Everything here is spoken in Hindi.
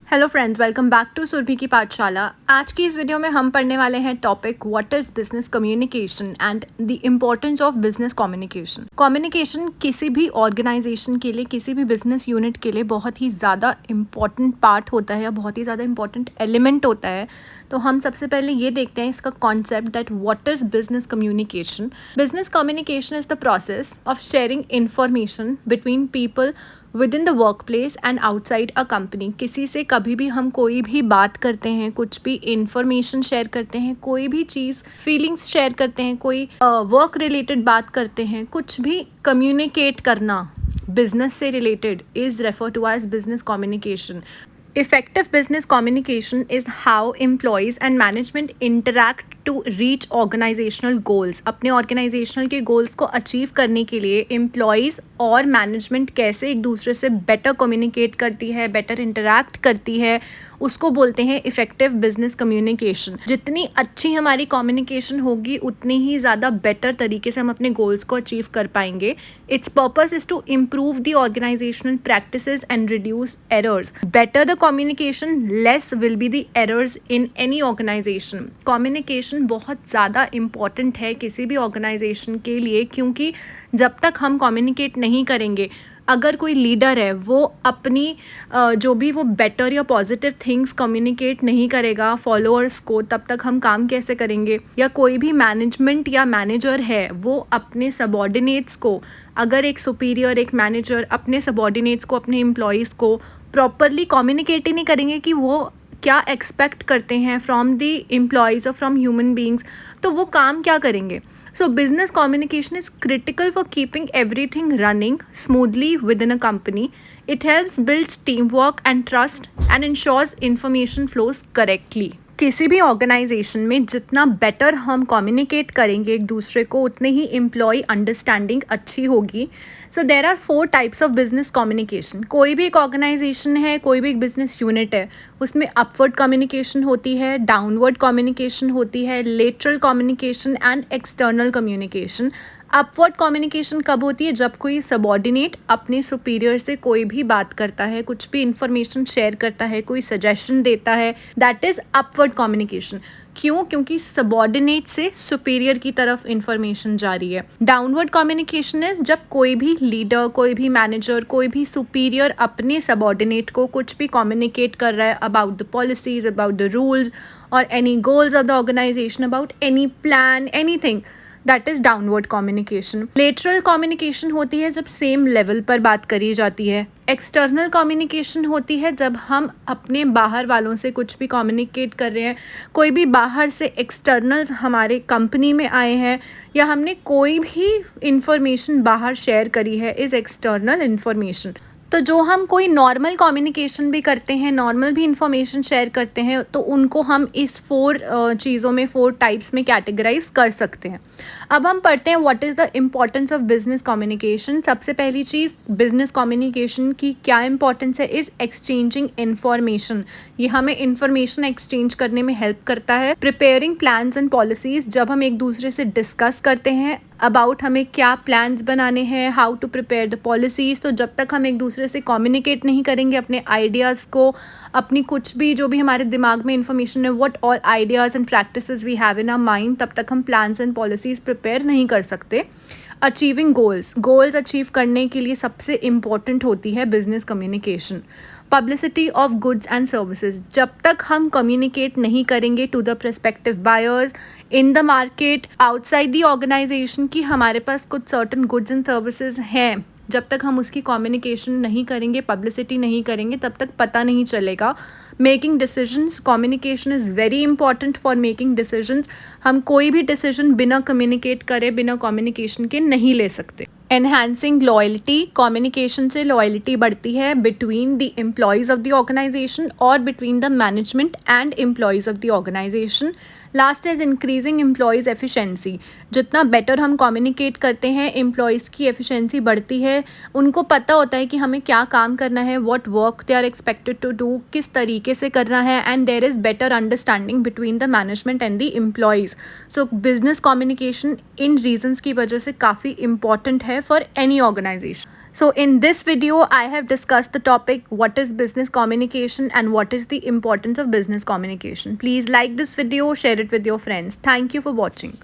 Hello friends, welcome back to Surabhi की पाठशाला। आज की इस वीडियो में हम पढ़ने वाले हैं topic what is business communication and the importance of business communication. Communication किसी भी ऑर्गेनाइजेशन के लिए, किसी भी बिजनेस यूनिट के लिए बहुत ही ज़्यादा इम्पॉर्टेंट पार्ट होता है या बहुत ही ज़्यादा इम्पॉर्टेंट एलिमेंट होता है। तो हम सबसे पहले ये देखते हैं इसका concept that what is business communication. Business communication is the process of sharing information between people with in the work place and outside a company. किसी से कभी भी हम कोई भी बात करते हैं, कुछ भी इंफॉर्मेशन शेयर करते हैं, कोई भी चीज़ फीलिंग्स शेयर करते हैं, कोई वर्क रिलेटेड बात करते हैं, कुछ भी कम्युनिकेट करना बिजनेस से related is refer to as business communication. Effective business communication is how employees and management interact to reach organizational goals. अपने organizational के goals को achieve करने के लिए employees और management कैसे एक दूसरे से better communicate करती है, better interact करती है, उसको बोलते हैं इफेक्टिव बिजनेस कम्युनिकेशन। जितनी अच्छी हमारी कम्युनिकेशन होगी उतनी ही ज़्यादा बेटर तरीके से हम अपने गोल्स को अचीव कर पाएंगे। Its purpose is to improve the organisational practices and reduce errors. Better the communication, less will be the errors in any organisation. Communication बहुत ज़्यादा इम्पॉर्टेंट है किसी भी ऑर्गेनाइजेशन के लिए, क्योंकि जब तक हम कम्युनिकेट नहीं करेंगे, अगर कोई लीडर है वो अपनी जो भी वो बेटर या पॉजिटिव थिंग्स कम्युनिकेट नहीं करेगा फॉलोअर्स को, तब तक हम काम कैसे करेंगे। या कोई भी मैनेजमेंट या मैनेजर है वो अपने सबॉर्डिनेट्स को, अगर एक सुपीरियर, एक मैनेजर अपने सबॉर्डिनेट्स को, अपने एम्प्लॉयज़ को प्रॉपरली कम्युनिकेट ही नहीं करेंगे कि वो क्या एक्सपेक्ट करते हैं फ्रॉम द एम्प्लॉयज़ और फ्रॉम ह्यूमन बींग्स, तो वो काम क्या करेंगे। So business communication is critical for keeping everything running smoothly within a company. It helps build teamwork and trust and ensures information flows correctly. किसी भी ऑर्गेनाइजेशन में जितना बेटर हम कम्युनिकेट करेंगे एक दूसरे को, उतने ही एम्प्लॉय अंडरस्टैंडिंग अच्छी होगी। So there are 4 types of business communication. कोई भी एक ऑर्गेनाइजेशन है, कोई भी एक बिजनेस यूनिट है, उसमें अपवर्ड कम्युनिकेशन होती है, डाउनवर्ड कम्युनिकेशन होती है, lateral communication and external communication. Upward communication कब होती है? जब कोई सबॉर्डिनेट अपने सुपीरियर से कोई भी बात करता है, कुछ भी इंफॉर्मेशन शेयर करता है, कोई सजेशन देता है, दैट इज़ अपवर्ड कम्युनिकेशन। क्यों? क्योंकि सबॉर्डिनेट से सुपीरियर की तरफ इंफॉर्मेशन जा रही है। डाउनवर्ड कम्युनिकेशन है जब कोई भी लीडर, कोई भी मैनेजर, कोई भी सुपीरियर अपने सबॉर्डिनेट को कुछ भी कम्युनिकेट कर रहा है about the policies, about the rules और any goals of the organisation, about any plan, anything, that is downward communication. Lateral communication होती है जब सेम लेवल पर बात करी जाती है। एक्सटर्नल कम्युनिकेशन होती है जब हम अपने बाहर वालों से कुछ भी कम्युनिकेट कर रहे हैं, कोई भी बाहर से एक्सटर्नल हमारे कंपनी में आए हैं या हमने कोई भी इंफॉर्मेशन बाहर शेयर करी है, इज़ एक्सटर्नल इन्फॉर्मेशन। तो जो हम कोई नॉर्मल कम्युनिकेशन भी करते हैं, नॉर्मल भी इंफॉर्मेशन शेयर करते हैं, तो उनको हम इस 4 चीज़ों में, 4 टाइप्स में कैटेगराइज कर सकते हैं। अब हम पढ़ते हैं what is the importance of business communication. सबसे पहली चीज़ बिजनेस कम्युनिकेशन की क्या इंपॉर्टेंस है, इज़ एक्सचेंजिंग इन्फॉर्मेशन। ये हमें इंफॉर्मेशन एक्सचेंज करने में हेल्प करता है। प्रिपेयरिंग प्लान्स एंड पॉलिसीज़, जब हम एक दूसरे से डिस्कस करते हैं अबाउट हमें क्या प्लान्स बनाने हैं, how to prepare the policies, तो जब तक हम एक दूसरे से कम्युनिकेट नहीं करेंगे अपने आइडियाज़ को, अपनी कुछ भी जो भी हमारे दिमाग में इंफॉर्मेशन है, what all ideas and practices we have in our mind, तब तक हम प्लान्स एंड पॉलिसीज़ प्रिपेयर नहीं कर सकते। अचीविंग गोल्स अचीव करने के लिए सबसे इम्पॉर्टेंट होती है business communication. Publicity of goods and services, जब तक हम कम्युनिकेट नहीं करेंगे to the prospective buyers in the market, outside the organisation की हमारे पास कुछ सर्टन गुड्स एंड सर्विसेज हैं, जब तक हम उसकी कम्युनिकेशन नहीं करेंगे, पब्लिसिटी नहीं करेंगे, तब तक पता नहीं चलेगा। Making decisions, communication is very important for making decisions. हम कोई भी डिसीजन बिना कम्युनिकेट करे, बिना कम्युनिकेशन के नहीं ले सकते। एनहांसिंग लॉयल्टी, कम्युनिकेशन से लॉयल्टी बढ़ती है between the employees of the organisation और between the management and employees of the organisation. Last is increasing employees efficiency, जितना बेटर हम कम्युनिकेट करते हैं, एम्प्लॉयज़ की एफिशिएंसी बढ़ती है। उनको पता होता है कि हमें क्या काम करना है, what work they are expected to do, किस तरीके से करना है, and there is better understanding between the management and the employees. So business communication इन रीजंस की वजह से काफ़ी इंपॉर्टेंट है for any organisation. So in this video, I have discussed the topic what is business communication and what is the importance of business communication. Please like this video, share it with your friends. Thank you for watching.